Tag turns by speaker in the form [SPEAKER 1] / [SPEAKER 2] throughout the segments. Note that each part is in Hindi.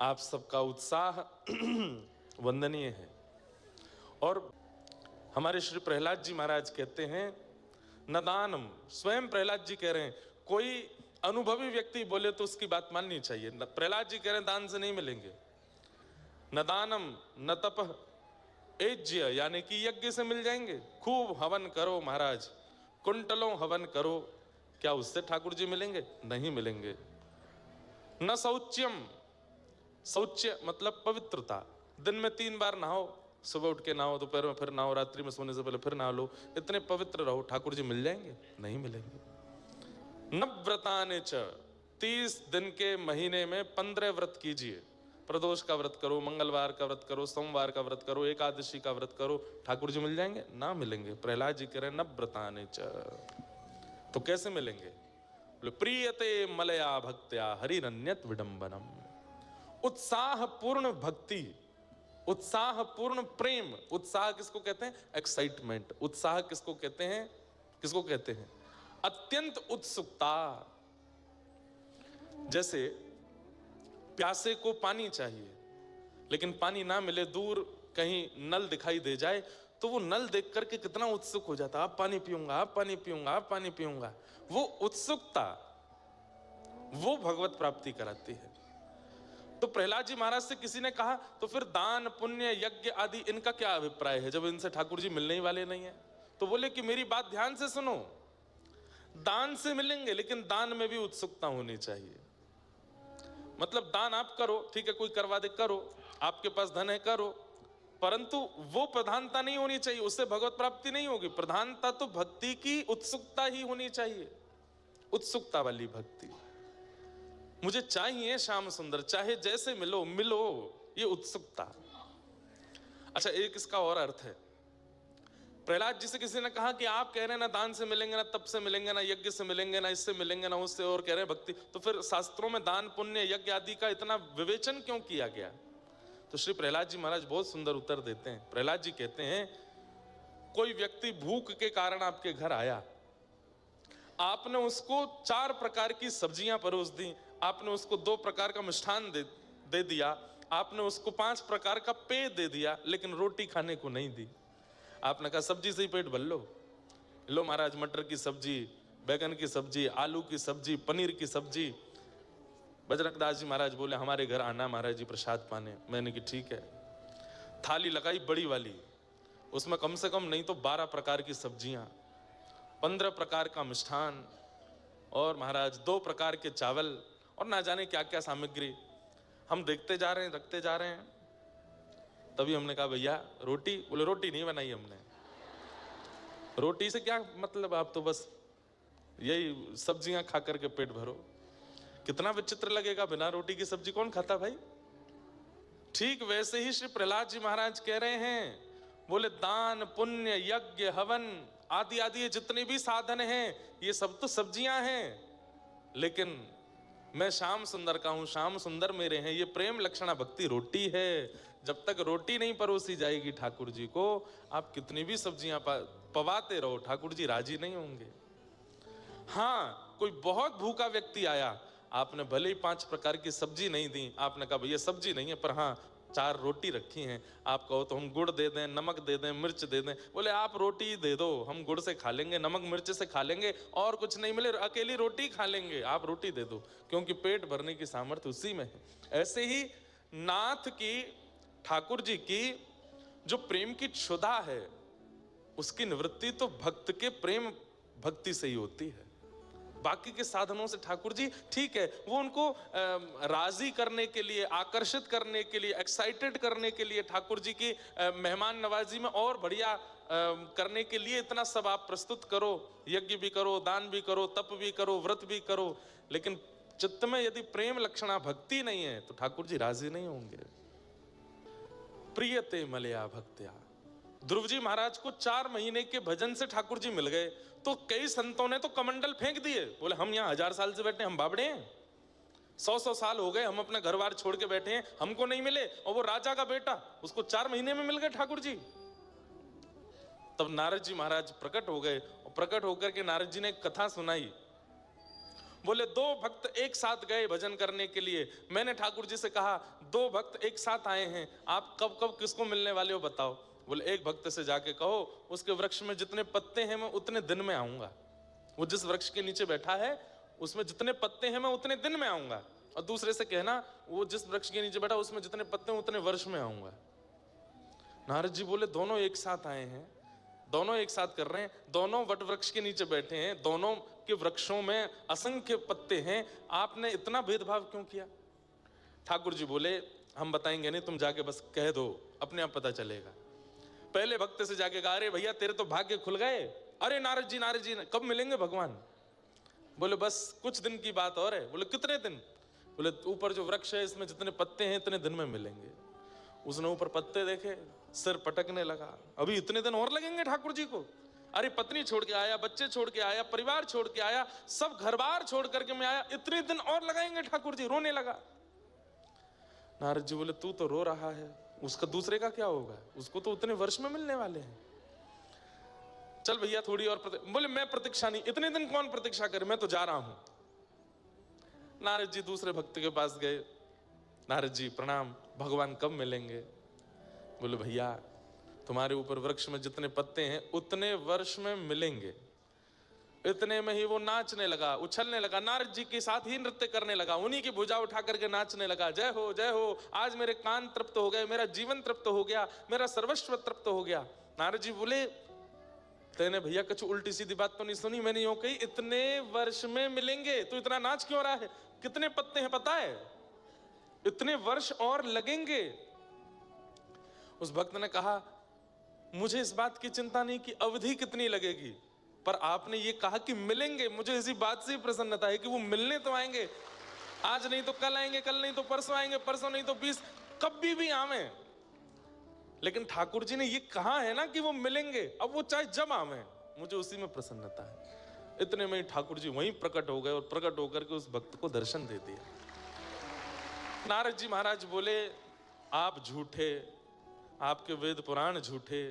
[SPEAKER 1] आप सबका उत्साह वंदनीय है। और हमारे श्री प्रहलाद जी महाराज कहते हैं न दानम, स्वयं प्रहलाद जी कह रहे हैं, कोई अनुभवी व्यक्ति बोले तो उसकी बात माननी चाहिए। प्रहलाद जी कह रहे हैं दान से नहीं मिलेंगे। न दानम न तपः एज्य, यानी कि यज्ञ से मिल जाएंगे। खूब हवन करो महाराज, कुंटलों हवन करो, क्या उससे ठाकुर जी मिलेंगे? नहीं मिलेंगे। न शौच्यम, शौच्य मतलब पवित्रता, दिन में 3 बार नहाओ, सुबह उठ के नहाओ, दोपहर में फिर नहाओ, रात्रि में सोने से पहले फिर नहा लो, इतने पवित्र रहो, ठाकुर जी मिल जाएंगे? नहीं मिलेंगे। न व्रताने च, 30 दिन के महीने में 15 व्रत कीजिए। प्रदोष का व्रत करो, मंगलवार का व्रत करो, सोमवार का व्रत करो, एकादशी का व्रत करो, ठाकुर जी मिल जाएंगे? ना मिलेंगे। प्रहलाद जी कह रहे हैं न व्रताने च, तो कैसे मिलेंगे? बोले प्रीयते मलया भक्त्या हरिरन्यत विडंबनम। उत्साह पूर्ण भक्ति, उत्साह पूर्ण प्रेम। उत्साह किसको कहते हैं? एक्साइटमेंट। उत्साह किसको कहते हैं? किसको कहते हैं? अत्यंत उत्सुकता। जैसे प्यासे को पानी चाहिए, लेकिन पानी ना मिले, दूर कहीं नल दिखाई दे जाए, तो वो नल देख करके कितना उत्सुक हो जाता, आप पानी पीऊंगा, आप पानी पीऊंगा, आप पानी पीऊंगा। वो उत्सुकता वो भगवत प्राप्ति कराती है। तो प्रहलाद जी महाराज से किसी ने कहा तो फिर दान पुण्य यज्ञ आदि इनका क्या अभिप्राय है जब इनसे ठाकुर जी मिलने ही वाले नहीं है? तो बोले कि मेरी बात ध्यान से सुनो, दान से मिलेंगे, लेकिन दान में भी उत्सुकता होनी चाहिए। मतलब दान आप करो, ठीक है, कोई करवा दे करो, आपके पास धन है करो, परंतु वो प्रधानता नहीं होनी चाहिए, उससे भगवत प्राप्ति नहीं होगी। प्रधानता तो भक्ति की उत्सुकता ही होनी चाहिए, उत्सुकता वाली भक्ति। मुझे चाहिए श्याम सुंदर, चाहे जैसे मिलो मिलो, ये उत्सुकता। अच्छा, एक इसका और अर्थ है। प्रहलाद जी से किसी ने कहा कि आप कह रहे हैं ना दान से मिलेंगे, ना तप से मिलेंगे, ना यज्ञ से मिलेंगे, ना इससे मिलेंगे, ना उससे, और कह रहे हैं भक्ति, तो फिर शास्त्रों में दान पुण्य यज्ञ आदि का इतना विवेचन क्यों किया गया? तो श्री प्रहलाद जी महाराज बहुत सुंदर उत्तर देते हैं। प्रहलाद जी कहते हैं कोई व्यक्ति भूख के कारण आपके घर आया, आपने उसको 4 प्रकार की सब्जियां परोस दी, आपने उसको 2 प्रकार का मिष्ठान दे दिया, आपने उसको 5 प्रकार का पेय दे दिया, लेकिन रोटी खाने को नहीं दी। आपने कहा सब्जी से ही पेट भर लो, लो महाराज, मटर की सब्जी, बैगन की सब्जी, आलू की सब्जी, पनीर की सब्जी। बजरंगदास जी महाराज बोले हमारे घर आना महाराज जी प्रसाद पाने। मैंने कि ठीक है। थाली लगाई बड़ी वाली, उसमें कम से कम नहीं तो 12 प्रकार की सब्जियां, 15 प्रकार का मिष्ठान, और महाराज 2 प्रकार के चावल, और ना जाने क्या क्या सामग्री। हम देखते जा रहे हैं, रखते जा रहे हैं। तभी हमने कहा भैया रोटी? बोले रोटी नहीं बनाई हमने। रोटी से क्या मतलब, आप तो बस यही सब्जियां खा करके पेट भरो। कितना विचित्र लगेगा, बिना रोटी की सब्जी कौन खाता भाई? ठीक वैसे ही श्री प्रहलाद जी महाराज कह रहे हैं, बोले दान पुण्य यज्ञ हवन आदि आदि जितने भी साधन हैं, ये सब तो सब्जियां हैं, लेकिन मैं श्याम सुंदर का हूं, श्याम सुंदर मेरे हैं, ये प्रेम लक्षणा भक्ति रोटी है। जब तक रोटी नहीं परोसी जाएगी ठाकुर जी को, आप कितनी भी सब्जियां पवाते रहो, ठाकुर जी राजी नहीं होंगे। हाँ, कोई बहुत भूखा व्यक्ति आया, आपने भले ही 5 प्रकार की सब्जी नहीं दी, आपने कहा भैया सब्जी नहीं है पर हाँ 4 रोटी रखी हैं, आप कहो तो हम गुड़ दे दें, नमक दे दें, मिर्च दे दें। बोले आप रोटी दे दो, हम गुड़ से खा लेंगे, नमक मिर्च से खा लेंगे, और कुछ नहीं मिले अकेली रोटी खा लेंगे, आप रोटी दे दो, क्योंकि पेट भरने की सामर्थ्य उसी में है। ऐसे ही नाथ की, ठाकुर जी की जो प्रेम की क्षुधा है, उसकी निवृत्ति तो भक्त के प्रेम भक्ति से ही होती है। बाकी के साधनों से ठाकुर जी ठीक है, वो उनको राजी करने के लिए, आकर्षित करने के लिए, एक्साइटेड करने के लिए, ठाकुर जी की मेहमान नवाजी में और बढ़िया करने के लिए इतना सब आप प्रस्तुत करो, यज्ञ भी करो, दान भी करो, तप भी करो, व्रत भी करो, लेकिन चित्त में यदि प्रेम लक्षणा भक्ति नहीं है तो ठाकुर जी राजी नहीं होंगे। प्रियते मलया भक्त्या। ध्रुव जी महाराज को 4 महीने के भजन से ठाकुर जी मिल गए, तो कई संतों ने तो कमंडल फेंक दिए, बोले हम यहाँ 1000 साल से बैठे, हम बाबड़े हैं, 100 साल हो गए, हम अपना घर बार छोड़ के बैठे हैं, हमको नहीं मिले, और वो राजा का बेटा उसको 4 महीने में मिल गए ठाकुर जी। तब नारद जी महाराज प्रकट हो गए, और प्रकट होकर के नारद जी ने एक कथा सुनाई। बोले 2 भक्त एक साथ गए भजन करने के लिए। मैंने ठाकुर जी से कहा 2 भक्त एक साथ आए हैं, आप कब कब किसको मिलने वाले हो बताओ। बोले एक भक्त से जाके कहो उसके वृक्ष में जितने पत्ते हैं मैं उतने दिन में आऊंगा। वो जिस वृक्ष के नीचे बैठा है उसमें जितने पत्ते हैं मैं उतने दिन में आऊंगा। और दूसरे से कहना वो जिस वृक्ष के नीचे बैठा उसमें जितने पत्ते हैं उतने वर्ष में आऊंगा। नारद जी बोले दोनों एक साथ आए हैं, दोनों एक साथ कर रहे हैं, दोनों वट वृक्ष के नीचे बैठे हैं, दोनों के वृक्षों में असंख्य पत्ते हैं, आपने इतना भेदभाव क्यों किया। ठाकुर जी बोले हम बताएंगे नहीं, तुम जाके बस कह दो, अपने आप पता चलेगा। पहले भक्त से जाके कहा अरे भैया तेरे तो भाग्य खुल गए। अरे नारद जी कब मिलेंगे भगवान। बोले बस कुछ दिन की बात और है। बोले कितने दिन। बोले ऊपर जो वृक्ष है इसमें जितने पत्ते हैं इतने दिन में मिलेंगे। उसने ऊपर पत्ते देखे, सिर पटकने लगा, अभी इतने दिन और लगेंगे ठाकुर जी को। अरे पत्नी छोड़ के आया, बच्चे छोड़ के आया, परिवार छोड़ के आया, सब घर बार छोड़ करके मैं आया, इतने दिन और लगाएंगे ठाकुर जी। रोने लगा। नारद जी बोले तू तो रो रहा है, उसका दूसरे का क्या होगा, उसको तो उतने वर्ष में मिलने वाले हैं। चल भैया थोड़ी और बोले मैं प्रतीक्षा नहीं, इतने दिन कौन प्रतीक्षा करे, मैं तो जा रहा हूं। नारद जी दूसरे भक्त के पास गए। नारद जी प्रणाम, भगवान कब मिलेंगे। बोले भैया तुम्हारे ऊपर वृक्ष में जितने पत्ते हैं उतने वर्ष में मिलेंगे। इतने में ही वो नाचने लगा, उछलने लगा, नारद जी के साथ ही नृत्य करने लगा, उन्हीं की भुजा उठा करके नाचने लगा। जय हो जय हो, आज मेरे कान तृप्त हो गए, मेरा जीवन तृप्त हो गया, मेरा सर्वस्व तृप्त हो गया। नारद जी बोले तेने भैया कुछ उल्टी सीधी बात तो नहीं सुनी, मैंने यूं कही इतने वर्ष में मिलेंगे, तू इतना नाच क्यों रहा है, कितने पत्ते हैं पता है, इतने वर्ष और लगेंगे। उस भक्त ने कहा मुझे इस बात की चिंता नहीं कि अवधि कितनी लगेगी, पर आपने ये कहा कि मिलेंगे, मुझे इसी बात से प्रसन्नता है कि वो मिलने तो आएंगे, आज नहीं तो कल आएंगे, कल नहीं तो परसों आएंगे, परसों नहीं तो 20, कभी भी आवे। लेकिन ठाकुर जी ने ये कहा है ना कि वो मिलेंगे, अब वो चाहे जब आवे, मुझे उसी में प्रसन्नता है। इतने में ठाकुर जी वहीं प्रकट हो गए और प्रकट होकर के उस भक्त को दर्शन दे दिया। नारद जी महाराज बोले आप झूठे, आपके वेद पुराण झूठे,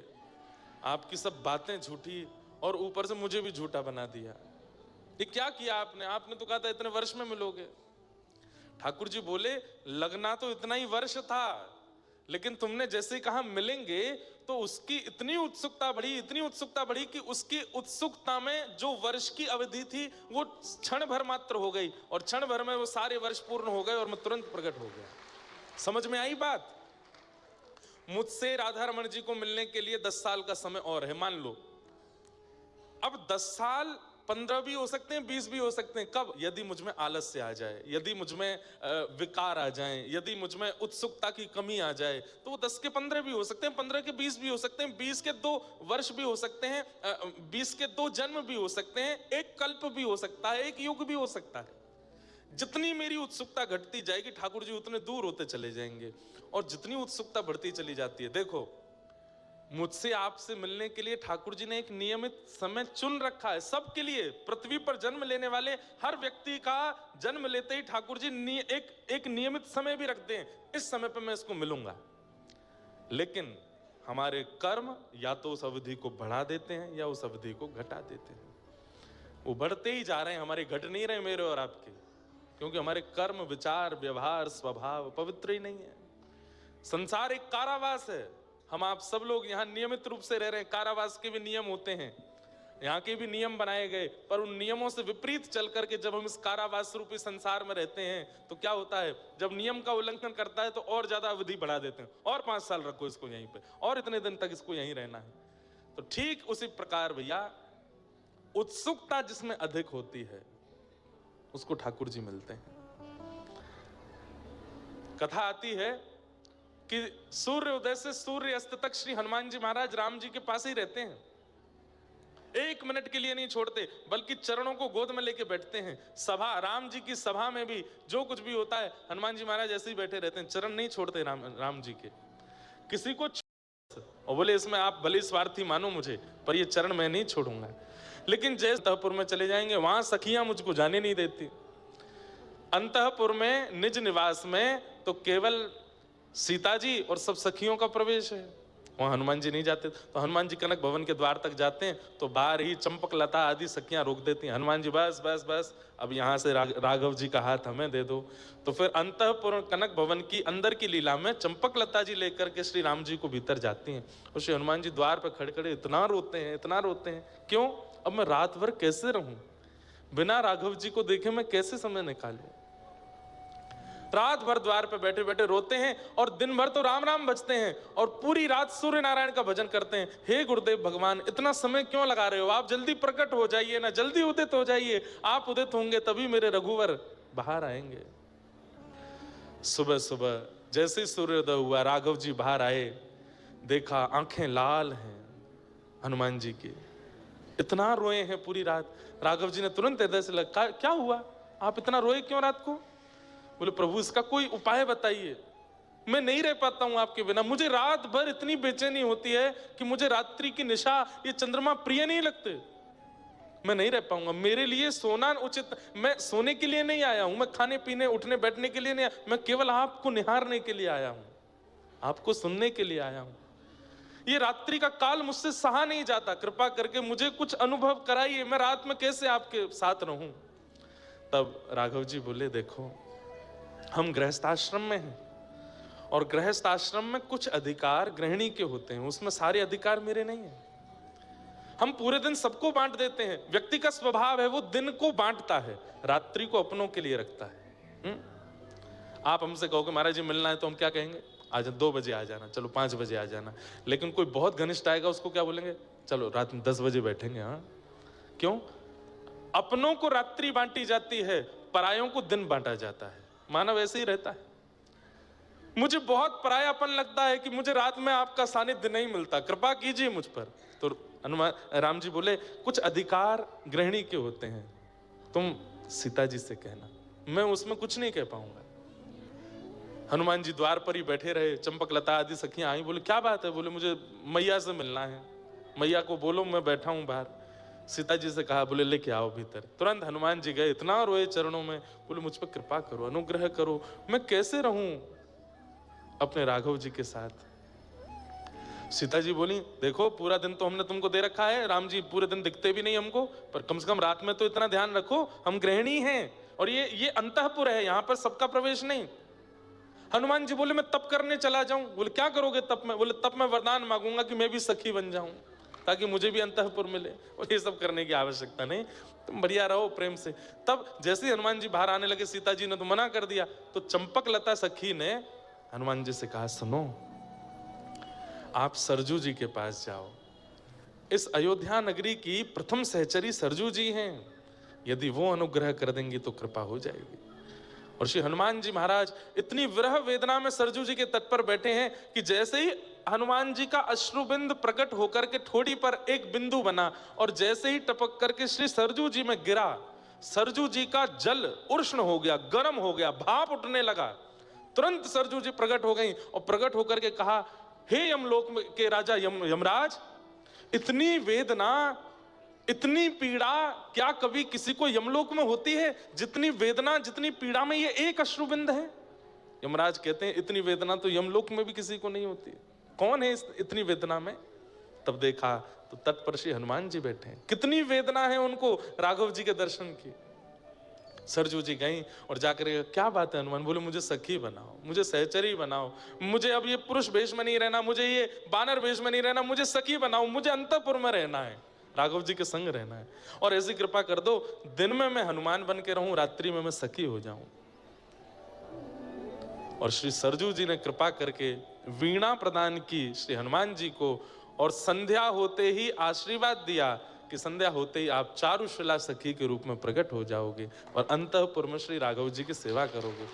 [SPEAKER 1] आपकी सब बातें झूठी, और ऊपर से मुझे भी झूठा बना दिया। ये क्या किया आपने, आपने तो कहा था इतने वर्ष में मिलोगे। ठाकुर जी बोले लगना तो इतना ही वर्ष था, लेकिन तुमने जैसे ही कहा मिलेंगे तो उसकी इतनी उत्सुकता बढ़ी, इतनी उत्सुकता बढ़ी कि उसकी उत्सुकता में जो वर्ष की अवधि थी वो क्षण भर मात्र हो गई, और क्षण भर में वो सारे वर्ष पूर्ण हो गए और मैं तुरंत प्रकट हो गया। समझ में आई बात। मुझसे राधा रमण जी को मिलने के लिए 10 साल का समय और है, मान लो। अब 10 साल 15 भी हो सकते हैं, 20 भी हो सकते हैं। कब? यदि मुझ में आलस्य आ जाए, यदि मुझ में विकार आ जाए, यदि मुझ में उत्सुकता की कमी आ जाए, तो वो 10 के 15 भी हो सकते हैं, 15 के 20 भी हो सकते हैं, 20 के 2 वर्ष भी हो सकते हैं, 20 के 2 जन्म भी हो सकते हैं, एक कल्प भी हो सकता है, एक युग भी हो सकता है। जितनी मेरी उत्सुकता घटती जाएगी ठाकुर जी उतने दूर होते चले जाएंगे, और जितनी उत्सुकता बढ़ती चली जाती है। देखो मुझसे आपसे मिलने के लिए ठाकुर जी ने एक नियमित समय चुन रखा है सबके लिए। पृथ्वी पर जन्म लेने वाले हर व्यक्ति का जन्म लेते ही ठाकुर जी एक नियमित समय भी रखते हैं, इस समय पर मैं इसको मिलूंगा। लेकिन हमारे कर्म या तो उस अवधि को बढ़ा देते हैं या उस अवधि को घटा देते हैं। वो बढ़ते ही जा रहे हैं, हमारे घट नहीं रहे मेरे और आपके, क्योंकि हमारे कर्म विचार व्यवहार स्वभाव पवित्र ही नहीं है। संसार एक कारावास है, हम आप सब लोग यहाँ नियमित रूप से रह रहे हैं। कारावास के भी नियम होते हैं, यहाँ के भी नियम बनाए गए, पर उन नियमों से विपरीत चल करके जब हम इस कारावास रूपी संसार में रहते हैं तो क्या होता है, जब नियम का उल्लंघन करता है तो और ज्यादा अवधि बढ़ा देते हैं, और 5 साल रखो इसको यहीं पे, और इतने दिन तक इसको यहीं रहना है। तो ठीक उसी प्रकार भैया उत्सुकता जिसमें अधिक होती है उसको ठाकुर जी मिलते हैं। कथा आती है कि सूर्य उदय से सूर्य अस्त तक श्री हनुमान जी महाराज राम जी के पास ही रहते हैं, 1 मिनट के लिए नहीं छोड़ते, बल्कि चरणों को गोद में लेके बैठते हैं। सभा, राम जी की सभा में भी जो कुछ भी होता है हनुमान जी महाराज ऐसे ही बैठे रहते हैं, चरण नहीं छोड़ते राम जी के किसी को। और बोले इसमें आप भले स्वार्थी मानो मुझे, पर ये चरण मैं नहीं छोड़ूंगा। लेकिन जैसे अंतःपुर में चले जाएंगे वहां सखियां मुझको जाने नहीं देती। अंतःपुर में निज निवास में तो केवल सीता जी और सब सखियों का प्रवेश है, वहां हनुमान जी नहीं जाते। तो हनुमान जी कनक भवन के द्वार तक जाते हैं तो बाहर ही चंपक लता आदि सखियां रोक देती हैं, हनुमान जी बस बस बस, अब यहाँ से राघव जी का हाथ हमें दे दो। तो फिर अंतःपुर कनक भवन की अंदर की लीला में चंपक लता जी लेकर के श्री राम जी को भीतर जाती हैं और श्री हनुमान जी द्वार पर खड़े खड़े इतना रोते हैं, इतना रोते हैं। क्यों? अब मैं रात भर कैसे रहूं, बिना राघव जी को देखे मैं कैसे समय निकालूं। रात भर द्वार पे बैठे बैठे रोते हैं और दिन भर तो राम राम बजते हैं और पूरी रात सूर्य नारायण का भजन करते हैं। हे गुरुदेव भगवान, इतना समय क्यों लगा रहे हो, आप जल्दी प्रकट हो जाइए ना, जल्दी उदित हो जाइए, आप उदित होंगे तभी मेरे रघुवर बाहर आएंगे। सुबह सुबह जैसे सूर्योदय हुआ, राघव जी बाहर आए, देखा आंखें लाल हैं हनुमान जी की, इतना रोए हैं पूरी रात। राघव जी ने तुरंत हृदय से लगा, क्या हुआ, आप इतना रोए क्यों रात को? बोले प्रभु इसका कोई उपाय बताइए, मैं नहीं रह पाता हूं आपके बिना, मुझे रात भर इतनी बेचैनी होती है कि मुझे रात्रि की निशा, ये चंद्रमा प्रिय नहीं लगते, मैं नहीं रह पाऊंगा। मेरे लिए सोना उचित, मैं सोने के लिए नहीं आया हूं, मैं खाने पीने उठने बैठने के लिए नहीं आया, मैं केवल आपको निहारने के लिए आया हूं, आपको सुनने के लिए आया हूं। ये रात्रि का काल मुझसे सहा नहीं जाता, कृपा करके मुझे कुछ अनुभव कराइए, मैं रात में कैसे आपके साथ रहूं। तब राघव जी बोले, देखो हम गृहस्थाश्रम में हैं और गृहस्थाश्रम में कुछ अधिकार गृहिणी के होते हैं, उसमें सारे अधिकार मेरे नहीं हैं। हम पूरे दिन सबको बांट देते हैं, व्यक्ति का स्वभाव है वो दिन को बांटता है, रात्रि को अपनों के लिए रखता है। आप हमसे कहोगे महाराज जी मिलना है तो हम क्या कहेंगे, आज 2 बजे आ जाना, चलो 5 बजे आ जाना। लेकिन कोई बहुत घनिष्ठ आएगा उसको क्या बोलेंगे, चलो रात में 10 बजे बैठेंगे। हाँ क्यों? अपनों को रात्रि बांटी जाती है, परायों को दिन बांटा जाता है। मानव ऐसे ही रहता है। मुझे बहुत परायापन लगता है कि मुझे रात में आपका सानिध्य नहीं मिलता, कृपा कीजिए मुझ पर। तो हनुमान राम जी बोले, कुछ अधिकार गृहिणी के होते हैं, तुम सीता जी से कहना, मैं उसमें कुछ नहीं कह पाऊंगा। हनुमान जी द्वार पर ही बैठे रहे, चंपक लता आदि सखियां आई, बोले क्या बात है? बोले मुझे मैया से मिलना है, मैया को बोलो मैं बैठा हूं बाहर। सीता जी से कहा, बोले लेके आओ भीतर। तुरंत हनुमान जी गए, इतना रोए चरणों में, बोले मुझ पर कृपा करो, अनुग्रह करो, मैं कैसे रहूं अपने राघव जी के साथ। सीता जी बोली, देखो पूरा दिन तो हमने तुमको दे रखा है, राम जी पूरे दिन दिखते भी नहीं हमको, पर कम से कम रात में तो इतना ध्यान रखो, हम गृहिणी हैं और ये अंतःपुर है, यहाँ पर सबका प्रवेश नहीं। हनुमान जी बोले, मैं तप करने चला जाऊं। बोले क्या करोगे तप में? बोले तप में वरदान मांगूंगा कि मैं भी सखी बन जाऊं, ताकि मुझे भी अंतःपुर मिले। और ये सब करने की आवश्यकता नहीं, तुम बढ़िया रहो प्रेम से। तब जैसे ही हनुमान जी बाहर आने लगे, सीता जी ने तो मना कर दिया, तो चंपक लता सखी ने हनुमान जी से कहा, सुनो आप सरजू जी के पास जाओ, इस अयोध्या नगरी की प्रथम सहचरी सरजू जी हैं, यदि वो अनुग्रह कर देंगी तो कृपा हो जाएगी। और श्री हनुमान जी महाराज इतनी विरह वेदना में सरजू जी के तट पर बैठे हैं कि जैसे ही हनुमान जी का अश्रुबिंद प्रकट होकर के ठोड़ी पर एक बिंदु बना और जैसे ही टपक करके श्री सरजू जी में गिरा, सरजू जी का जल उष्ण हो गया, गर्म हो गया, भाप उठने लगा। तुरंत सरजू जी प्रकट हो गई और प्रकट होकर के कहा, हे यमलोक के राजा यमराज, इतनी वेदना, इतनी पीड़ा क्या कभी किसी को यमलोक में होती है? जितनी वेदना, जितनी पीड़ा में ये एक अश्रुबिंद है। यमराज कहते हैं, इतनी वेदना तो यमलोक में भी किसी को नहीं होती है, कौन है इतनी वेदना में? तब देखा तो तट पर श्री हनुमान जी बैठे हैं, कितनी वेदना है उनको राघव जी के दर्शन की। सरजू जी गई और जाकर, क्या बात है हनुमान? बोले मुझे सखी बनाओ, मुझे सहचरी बनाओ, मुझे अब ये पुरुष वेश में नहीं रहना, मुझे ये बानर वेश में नहीं रहना, मुझे सखी बनाओ, मुझे अंतःपुर में रहना है, राघव जी के संग रहना है, और ऐसी कृपा कर दो दिन में मैं हनुमान बन के रहूं, रात्रि में मैं सखी हो जाऊं। और श्री सरजू जी ने कृपा करके वीणा प्रदान की श्री हनुमान जी को, और संध्या होते ही आशीर्वाद दिया कि संध्या होते ही आप चारुशिला सखी के रूप में प्रकट हो जाओगे और अंतःपुर में श्री राघव जी की सेवा करोगे।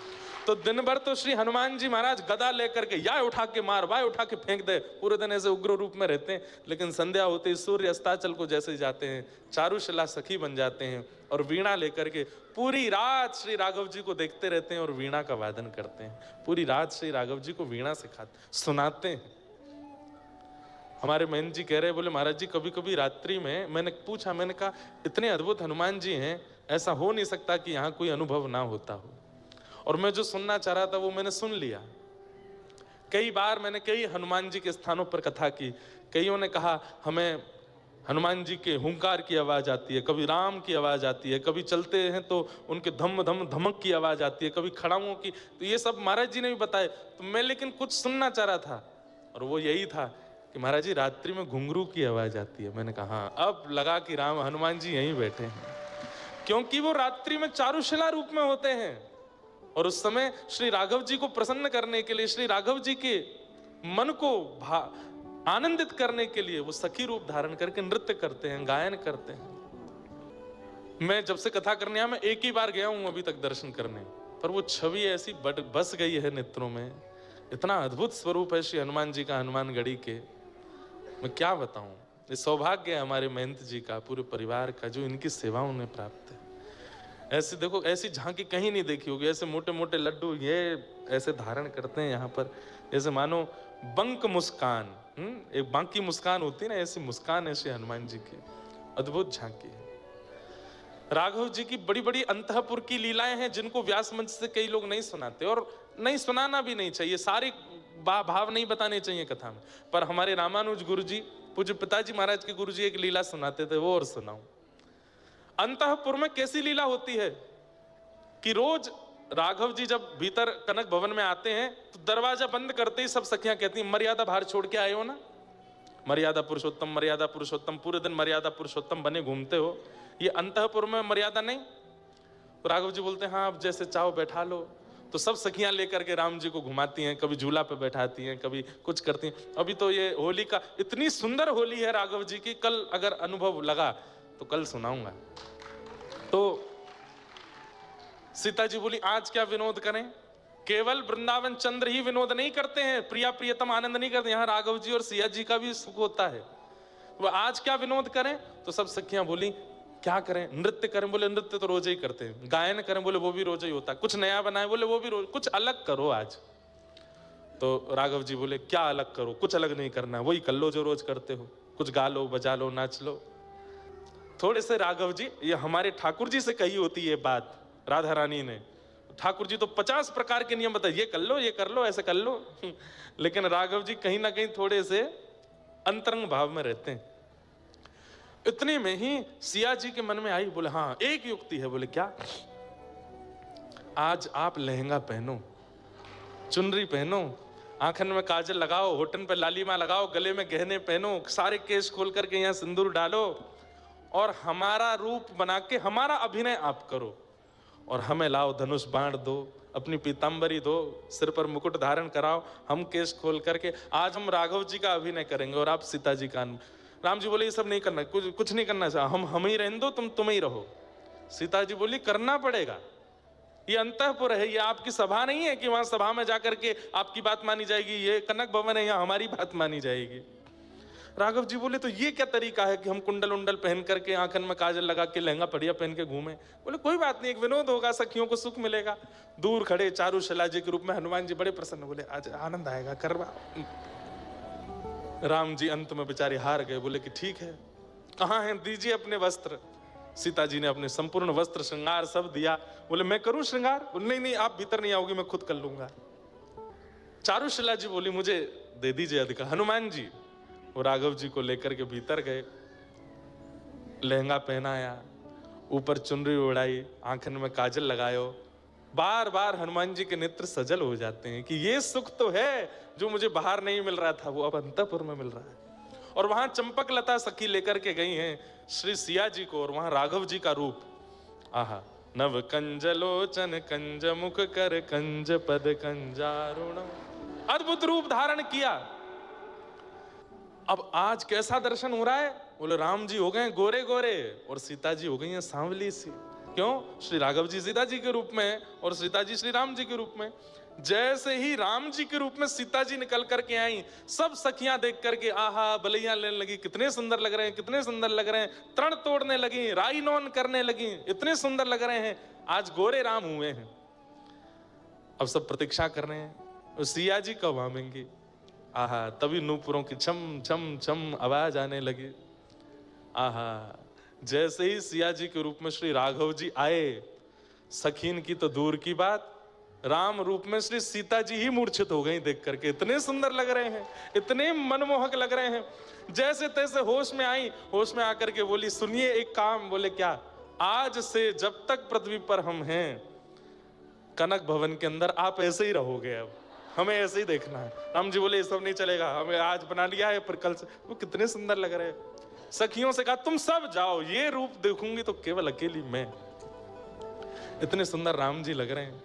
[SPEAKER 1] तो दिन भर तो श्री हनुमान जी महाराज गदा लेकर के या उठा के मार, वाय उठा के फेंक दे, पूरे दिन ऐसे उग्र रूप में रहते हैं। लेकिन संध्या होते ही सूर्य अस्ताचल को जैसे जाते हैं, चारुशिला सखी बन जाते हैं और वीणा लेकर के पूरी रात श्री राघव जी को देखते रहते हैं और वीणा का वादन करते हैं। पूरी रात श्री राघव जी को वीणा सिखाते, सुनाते हैं। हमारे महंत जी कह रहे, बोले महाराज जी कभी कभी रात्रि में मैंने पूछा, मैंने कहा इतने अद्भुत हनुमान जी हैं, ऐसा हो नहीं सकता कि यहाँ कोई अनुभव ना होता हो। और मैं जो सुनना चाह रहा था वो मैंने सुन लिया। कई बार मैंने कई हनुमान जी के स्थानों पर कथा की, कईयों ने कहा हमें हनुमान जी के हुंकार की आवाज आती है, कभी राम की आवाज आती है, कभी चलते हैं तो उनके धम धम धमक की आवाज आती है, कभी खड़ाओं की। तो ये सब महाराज जी ने भी बताए, तो मैं लेकिन कुछ सुनना चाह रहा था, और वो यही था कि महाराज जी रात्रि में घुंघरू की आवाज आती है। मैंने कहा हाँ, अब लगा कि राम हनुमान जी यहीं बैठे हैं, क्योंकि वो रात्रि में चारुशिला रूप में होते हैं, और उस समय श्री राघव जी को प्रसन्न करने के लिए, श्री राघव जी के मन को आनंदित करने के लिए वो सखी रूप धारण करके नृत्य करते हैं, गायन करते हैं। मैं जब से कथा करने आया, मैं एक ही बार गया हूं अभी तक दर्शन करने, पर वो छवि ऐसी बस गई है नेत्रों में। इतना अद्भुत स्वरूप है श्री हनुमान जी का, हनुमानगढ़ी के, मैं क्या बताऊं। ये सौभाग्य है हमारे महंत जी का, पूरे परिवार का, जो इनकी सेवा उन्हें प्राप्त है। ऐसे देखो, ऐसी झांकी कहीं नहीं देखी होगी, ऐसे मोटे मोटे लड्डू ये ऐसे धारण करते हैं यहाँ पर, जैसे मानो बंक मुस्कान, एक बांकी मुस्कान होती है ना, ऐसी मुस्कान है श्री हनुमान जी की, अद्भुत झांकी है। राघव जी की बड़ी बड़ी अंतःपुर की लीलाएं हैं, जिनको व्यास मंच से कई लोग नहीं सुनाते, और नहीं सुनाना भी नहीं चाहिए, सारे भाव नहीं बताने चाहिए कथा में। पर हमारे रामानुज गुरु जी, पूज्य पिताजी महाराज के गुरु जी एक लीला सुनाते थे, वो और सुनाऊं। अंतःपुर में कैसी लीला होती है कि रोज राघव जी जब भीतर कनक भवन में आते हैं तो दरवाजा बंद करते ही सब सखियां कहती हैं, मर्यादा बाहर छोड़ के आए हो ना, मर्यादा पुरुषोत्तम, मर्यादा पुरुषोत्तम, पूरे दिन मर्यादा पुरुषोत्तम बने घूमते हो, ये अंतःपुर में मर्यादा नहीं। तो राघव जी बोलते हैं हाँ, अब जैसे चाहो बैठा लो। तो सब सखियां लेकर के राम जी को घुमाती हैं, कभी झूला पे बैठाती हैं, कभी कुछ करती हैं। अभी तो ये होली का, इतनी सुंदर होली है राघव जी की, कल अगर अनुभव लगा तो कल सुनाऊंगा। तो सीता जी बोली आज क्या विनोद करें, केवल वृंदावन चंद्र ही विनोद नहीं करते हैं, प्रिया प्रियतम आनंद नहीं करते, यहाँ राघव जी और सिया जी का भी सुख होता है। वो आज क्या विनोद करें, तो सब सखियां बोली क्या करें, नृत्य करें, बोले नृत्य तो रोज ही करते हैं, गायन करें, बोले वो भी रोज ही होता है, कुछ नया बनाए, बोले वो भी रोज, कुछ अलग करो आज। तो राघव जी बोले क्या अलग करो, कुछ अलग नहीं करना, वही कर लो जो रोज करते हो, कुछ गा लो, बजा लो, नाच लो। थोड़े से राघव जी, ये हमारे ठाकुर जी से कही होती है बात, राधा रानी ने, ठाकुर जी तो 50 प्रकार के नियम बताए, ये कर लो, ये कर लो, ऐसे कर लो। लेकिन राघव जी कहीं ना कहीं थोड़े से अंतरंग भाव में रहते हैं। इतने में ही सिया जी के मन में आई, बोले हाँ एक युक्ति है। बोले क्या, आज आप लहंगा पहनो, चुनरी पहनो, आंखन में काजल लगाओ, होठन पे लालिमा लगाओ, गले में गहने पहनो, सारे केश खोल करके यहाँ सिंदूर डालो, और हमारा रूप बना के हमारा अभिनय आप करो, और हमें लाओ धनुष बाण दो, अपनी पीतांबरी दो, सिर पर मुकुट धारण कराओ, हम केश खोल करके आज हम राघव जी का अभिनय करेंगे और आप सीता जी का। राम जी बोले ये सब नहीं करना, कुछ नहीं करना चाहिए, हम ही रहने दो, तुम ही रहो। सीता जी बोली करना पड़ेगा, ये अंतःपुर है, ये आपकी सभा नहीं है कि वहां सभा में जाकर के आपकी बात मानी जाएगी, ये कनक भवन है, यहाँ हमारी बात मानी जाएगी। राघव जी बोले तो ये क्या तरीका है कि हम कुंडल उंडल पहन करके, आंखन में काजल लगा के, लहंगा बढ़िया पहन के घूमे। बोले कोई बात नहीं, एक विनोद होगा, सखियों को सुख मिलेगा। दूर खड़े चारुशिला जी के रूप में हनुमान जी बड़े प्रसन्न, बोले आज आनंद आएगा, करवा। राम जी अंत में बेचारे हार गए, बोले कि ठीक है, कहाँ हैं, दीजिए अपने वस्त्र। सीता जी ने अपने संपूर्ण वस्त्र श्रृंगार सब दिया। बोले मैं करूं श्रृंगार, नहीं नहीं आप भीतर नहीं आओगी, मैं खुद कर लूंगा। चारुशिला जी बोली मुझे दे दीजिए अधिकार। हनुमान जी वो राघव जी को लेकर के भीतर गए, लहंगा पहनाया, ऊपर चुनरी उड़ाई, आंखन में काजल लगायो। बार बार हनुमान जी के नेत्र सजल हो जाते हैं कि ये सुख तो है जो मुझे बाहर नहीं मिल रहा था, वो अब अंतःपुर में मिल रहा है। और वहां चंपक लता सखी लेकर के गई हैं श्री सिया जी को, और वहां राघव जी का रूप, आहा, नव कंज लोचन कंज मुख कर कंज पद कंजारुण, अद्भुत रूप धारण किया। अब आज कैसा दर्शन हो रहा है, बोले राम जी हो गए गोरे गोरे और सीता जी हो गई हैं सांवली सी। क्यों, श्री राघव जी सीता जी के रूप में और सीता जी श्री राम जी के रूप में। जैसे ही राम जी के रूप में सीता जी निकल करके आई, सब सखियां देख करके आहा बलैया लेने लगी, कितने सुंदर लग रहे हैं, कितने सुंदर लग रहे हैं, तरण तोड़ने लगी, राई नौन करने लगी, इतने सुंदर लग रहे हैं, आज गोरे राम हुए हैं। अब सब प्रतीक्षा कर रहे हैं सिया जी कब आवेंगी। आहा, तभी नूपुरों की छम छम छम आवाज आने लगी। आहा, जैसे ही सिया जी के रूप में श्री राघव जी आए, सखीन की तो दूर की बात, राम रूप में श्री सीता जी ही मूर्छित हो गई देख करके। इतने सुंदर लग रहे हैं, इतने मनमोहक लग रहे हैं। जैसे तैसे होश में आई, होश में आकर के बोली, सुनिए एक काम। बोले क्या? आज से जब तक पृथ्वी पर हम हैं, कनक भवन के अंदर आप ऐसे ही रहोगे, अब हमें ऐसे ही देखना है। राम जी बोले ये सब नहीं चलेगा, हमें आज बना लिया है, फिर कल से। वो कितने सुंदर लग रहे हैं। सखियों से कहा तुम सब जाओ, ये रूप देखूंगी तो केवल अकेली मैं। इतने सुंदर राम जी लग रहे हैं।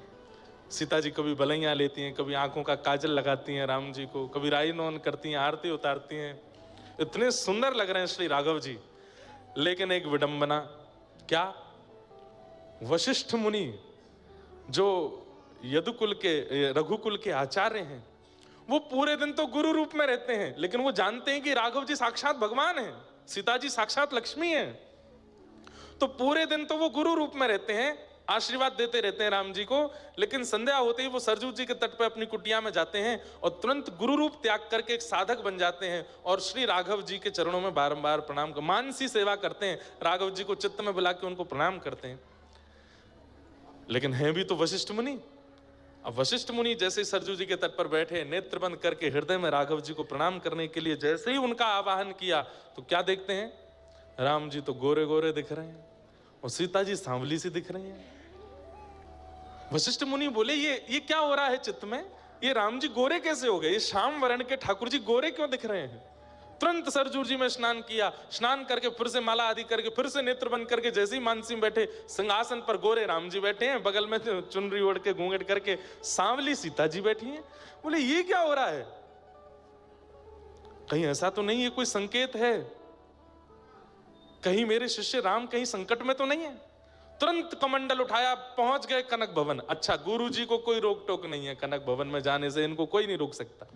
[SPEAKER 1] सीता जी कभी बलैया लेती हैं, कभी आंखों का काजल लगाती हैं राम जी को, कभी राई नौन करती हैं, आरती उतारती हैं। इतने सुंदर लग रहे हैं श्री राघव जी। लेकिन एक विडंबना, क्या? वशिष्ठ मुनि जो यदुकुल के, रघुकुल के आचार्य हैं, वो पूरे दिन तो गुरु रूप में रहते हैं, लेकिन वो जानते हैं कि राघव जी साक्षात भगवान हैं, सीता जी साक्षात लक्ष्मी हैं। तो पूरे दिन तो वो गुरु रूप में रहते हैं, आशीर्वाद देते रहते हैं राम जी को। लेकिन संध्या होते ही वो सरजू जी के तट पर अपनी कुटिया में जाते हैं और तुरंत गुरु रूप त्याग करके एक साधक बन जाते हैं और श्री राघव जी के चरणों में बारंबार प्रणाम कर, मानसी सेवा करते हैं। राघव जी को चित्त में बुला के उनको प्रणाम करते हैं। लेकिन हैं भी तो वशिष्ठ मुनि। अब वशिष्ठ मुनि जैसे सरजू जी के तट पर बैठे, नेत्र बंद करके हृदय में राघव जी को प्रणाम करने के लिए जैसे ही उनका आवाहन किया, तो क्या देखते हैं? राम जी तो गोरे गोरे दिख रहे हैं और सीता जी सांवली सी दिख रही हैं। वशिष्ठ मुनि बोले ये क्या हो रहा है चित्त में? ये राम जी गोरे कैसे हो गए? ये श्याम वर्ण के ठाकुर जी गोरे क्यों दिख रहे हैं? तुरंत सरजू जी में स्नान किया, स्नान करके फिर से माला आदि करके फिर से नेत्र बंद करके जैसे ही मानसी में बैठे, सिंहासन पर गोरे राम जी बैठे हैं, बगल में चुनरी ओढ़ के घूंघट करके सांवली सीता जी बैठी हैं। बोले ये क्या हो रहा है? कहीं ऐसा तो नहीं है कोई संकेत है? कहीं मेरे शिष्य राम कहीं संकट में तो नहीं है? तुरंत कमंडल उठाया, पहुंच गए कनक भवन। अच्छा, गुरु जी को कोई रोक टोक नहीं है कनक भवन में जाने से, इनको कोई नहीं रोक सकता।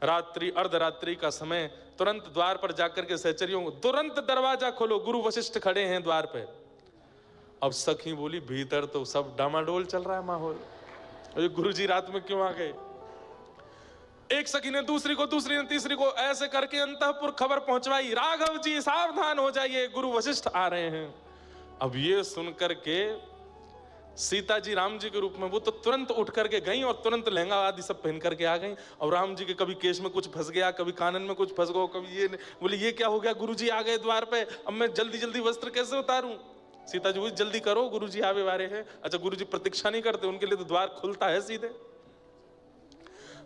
[SPEAKER 1] रात्रि अर्धरात्रि का समय, तुरंत द्वार पर जाकर के सहचरियों को, तुरंत दरवाजा खोलो, गुरु वशिष्ठ खड़े हैं द्वार पे। अब सखी बोली भीतर तो सब डामाडोल चल रहा है माहौल, और ये गुरु जी रात में क्यों आ गए? एक सखी ने दूसरी को, दूसरी ने तीसरी को, ऐसे करके अंतःपुर खबर पहुंचवाई, राघव जी सावधान हो जाइए, गुरु वशिष्ठ आ रहे हैं। अब ये सुनकर के सीता जी राम जी के रूप में वो तो तुरंत उठ करके गई और तुरंत लहंगा आदि सब पहन करके आ गई। और राम जी के कभी केश में कुछ फंस गया, कभी कानन में कुछ फंस गया, कभी ये। बोले ये क्या हो गया? गुरुजी आ गए द्वार पे, अब मैं जल्दी जल्दी वस्त्र कैसे उतारूं? सीता जी बोली जल्दी करो, गुरुजी आवे वारे हैं। अच्छा, गुरुजी प्रतीक्षा नहीं करते, उनके लिए तो द्वार खुलता है सीधे।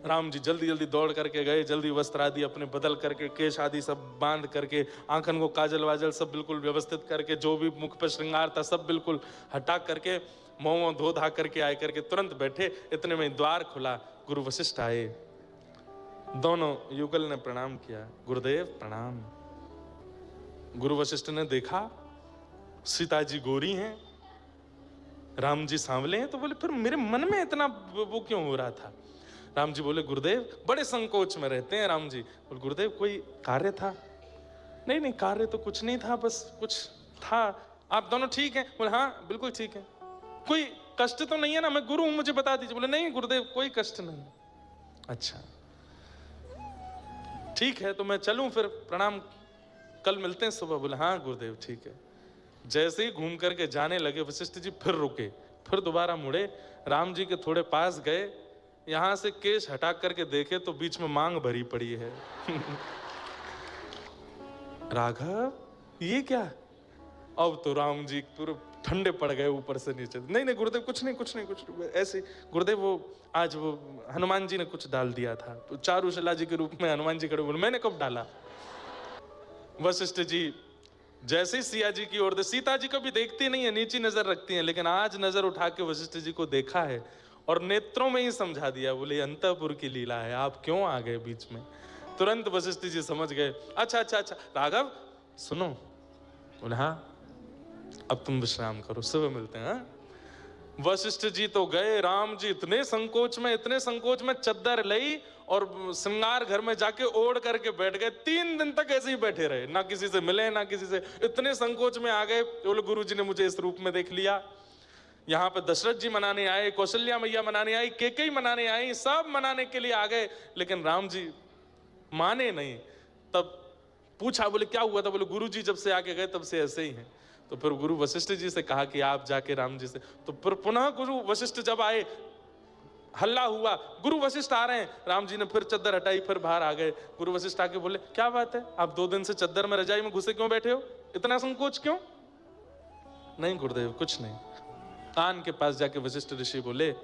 [SPEAKER 1] राम जी जल्दी जल्दी दौड़ करके गए, जल्दी वस्त्र आदि अपने बदल करके, केश आदि सब बांध करके, आंखन को काजल वाजल सब बिल्कुल व्यवस्थित करके, जो भी मुख पर श्रृंगार था सब बिल्कुल हटा करके, मुंह धो धा करके आए करके तुरंत बैठे। इतने में द्वार खुला, गुरु वशिष्ठ आए। दोनों युगल ने प्रणाम किया, गुरुदेव प्रणाम। गुरु वशिष्ठ ने देखा सीता जी गोरी हैं, राम जी सांवले हैं, तो बोले फिर मेरे मन में इतना वो क्यों हो रहा था? राम जी बोले गुरुदेव बड़े संकोच में रहते हैं। राम जी बोले गुरुदेव कोई कार्य था? नहीं नहीं, कार्य तो कुछ नहीं था, बस कुछ था। आप दोनों ठीक हैं? बोले हाँ बिल्कुल ठीक है। कोई कष्ट तो नहीं है ना? मैं गुरु हूं, मुझे बता दीजिए। बोले नहीं गुरुदेव कोई कष्ट नहीं। अच्छा ठीक है, तो मैं चलूं फिर, प्रणाम, कल मिलते हैं सुबह। बोले हाँ गुरुदेव ठीक है। जैसे ही घूम करके जाने लगे, वशिष्ठ जी फिर रुके, फिर दोबारा मुड़े, राम जी के थोड़े पास गए, यहां से केश हटा करके देखे तो बीच में मांग भरी पड़ी है। राघव ये क्या? अब तो राम जी पूरे ठंडे पड़ गए ऊपर से नीचे। नहीं नहीं गुरुदेव कुछ नहीं कुछ नहीं कुछ नहीं, ऐसे गुरुदेव वो आज वो हनुमान जी ने कुछ डाल दिया था, तो चारुशिला जी के रूप में हनुमान जी खड़े बोले मैंने कब डाला? वशिष्ठ जी जैसे ही सिया जी की ओर, सीता जी कभी देखती नहीं है, नीची नजर रखती हैं, लेकिन आज नजर उठा के वशिष्ठ जी को देखा है और नेत्रों में ही समझा दिया। बोले अंतःपुर की लीला है, आप क्यों आ गए बीच में? तुरंत वशिष्ठ जी समझ गए। अच्छा अच्छा अच्छा राघव सुनो। बोले हाँ, अब तुम विश्राम करो, सुबह मिलते हैं। वशिष्ठ जी तो गए, राम जी इतने संकोच में चद्दर लई और श्रृंगार घर में जाके ओढ़ करके बैठ गए। 3 दिन तक ऐसे ही बैठे रहे, ना किसी से मिले ना किसी से, इतने संकोच में आ गए। बोले गुरु जी ने मुझे इस रूप में देख लिया। यहाँ पे दशरथ जी मनाने आए, कौशल्या मैया मनाने आई, केकई मनाने आई, सब मनाने के लिए आ गए, लेकिन राम जी माने नहीं। तब पूछा, बोले क्या हुआ था? बोले गुरु जी जब से आके गए तब से ऐसे ही हैं। तो फिर गुरु वशिष्ठ जी से कहा कि आप जाके राम जी से, तो फिर पुनः गुरु वशिष्ठ जब आए, हल्ला हुआ, गुरु वशिष्ठ आ रहे हैं। राम जी ने फिर चद्दर हटाई, फिर बाहर आ गए। गुरु वशिष्ठ आके बोले, क्या बात है, आप 2 दिन से चद्दर में रजाई में घुसे क्यों बैठे हो, इतना संकोच क्यों? नहीं गुरुदेव, कुछ नहीं। कान के पास जाके वशिष्ठ ऋषि बोले,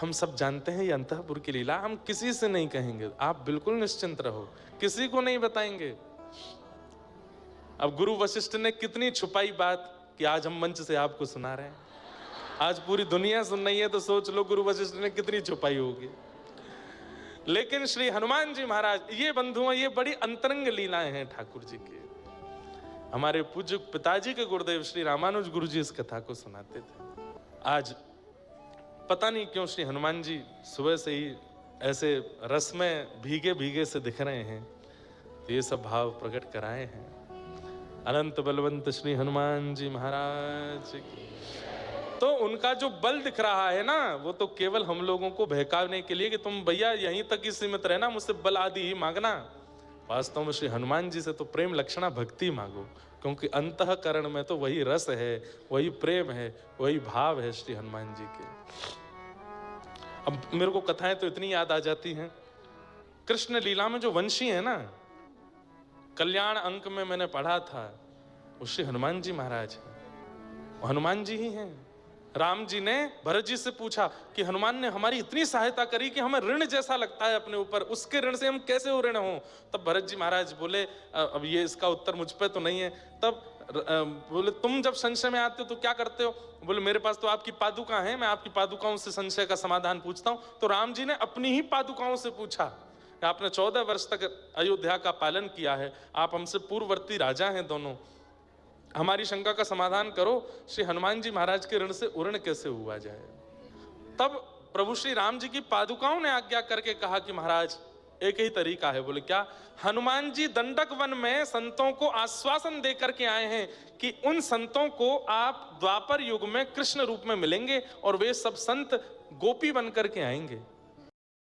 [SPEAKER 1] हम सब जानते हैं ये अंतःपुर की लीला, हम किसी से नहीं कहेंगे, आप बिल्कुल निश्चिंत रहो, किसी को नहीं बताएंगे। अब गुरु वशिष्ठ ने कितनी छुपाई बात कि आज हम मंच से आपको सुना रहे हैं। आज पूरी दुनिया सुन रही है, तो सोच लो गुरु वशिष्ठ ने कितनी छुपाई होगी। लेकिन श्री हनुमान जी महाराज, ये बंधुओं, ये बड़ी अंतरंग लीलाएं हैं ठाकुर जी की। हमारे पूज्य पिताजी के गुरुदेव श्री रामानुज गुरु जी इस कथा को सुनाते थे। आज पता नहीं क्यों श्री हनुमान जी सुबह से ही ऐसे रस में भीगे भीगे से दिख रहे हैं, तो ये सब भाव प्रकट कराए हैं। अनंत बलवंत श्री हनुमान जी महाराज की। तो उनका जो बल दिख रहा है ना, वो तो केवल हम लोगों को बहकाने के लिए कि तुम भैया यहीं तक ही सीमित रहना, मुझसे बल आदि ही मांगना। वास्तव में श्री हनुमान जी से तो प्रेम लक्षणा भक्ति मांगो, क्योंकि अंतःकरण में तो वही रस है, वही प्रेम है, वही भाव है श्री हनुमान जी के। अब मेरे को कथाएं तो इतनी याद आ जाती हैं। कृष्ण लीला में जो वंशी है ना, कल्याण अंक में मैंने पढ़ा था, वो श्री हनुमान जी महाराज हैं। हनुमान जी ही हैं। राम जी ने भरत जी से पूछा कि हनुमान ने हमारी इतनी सहायता करी कि हमें ऋण जैसा लगता है अपने ऊपर, उसके ऋण से हम कैसे ऋण हों? तब भरत जी महाराज बोले, अब ये इसका उत्तर मुझ पे तो नहीं है। तब बोले, तुम जब संशय में आते हो तो क्या करते हो? बोले, मेरे पास तो आपकी पादुका है, मैं आपकी पादुकाओं से संशय का समाधान पूछता हूं। तो राम जी ने अपनी ही पादुकाओं से पूछा। आपने 14 वर्ष तक अयोध्या का पालन किया है, आप हमसे पूर्ववर्ती राजा हैं दोनों, हमारी शंका का समाधान करो, श्री हनुमान जी महाराज के ऋण से उऋण कैसे हुआ जाए। तब प्रभु श्री राम जी की पादुकाओं ने आज्ञा करके कहा कि महाराज एक ही तरीका है। बोले, क्या? हनुमान जी दंडक वन में संतों को आश्वासन दे करके आए हैं कि उन संतों को आप द्वापर युग में कृष्ण रूप में मिलेंगे और वे सब संत गोपी बन करके आएंगे।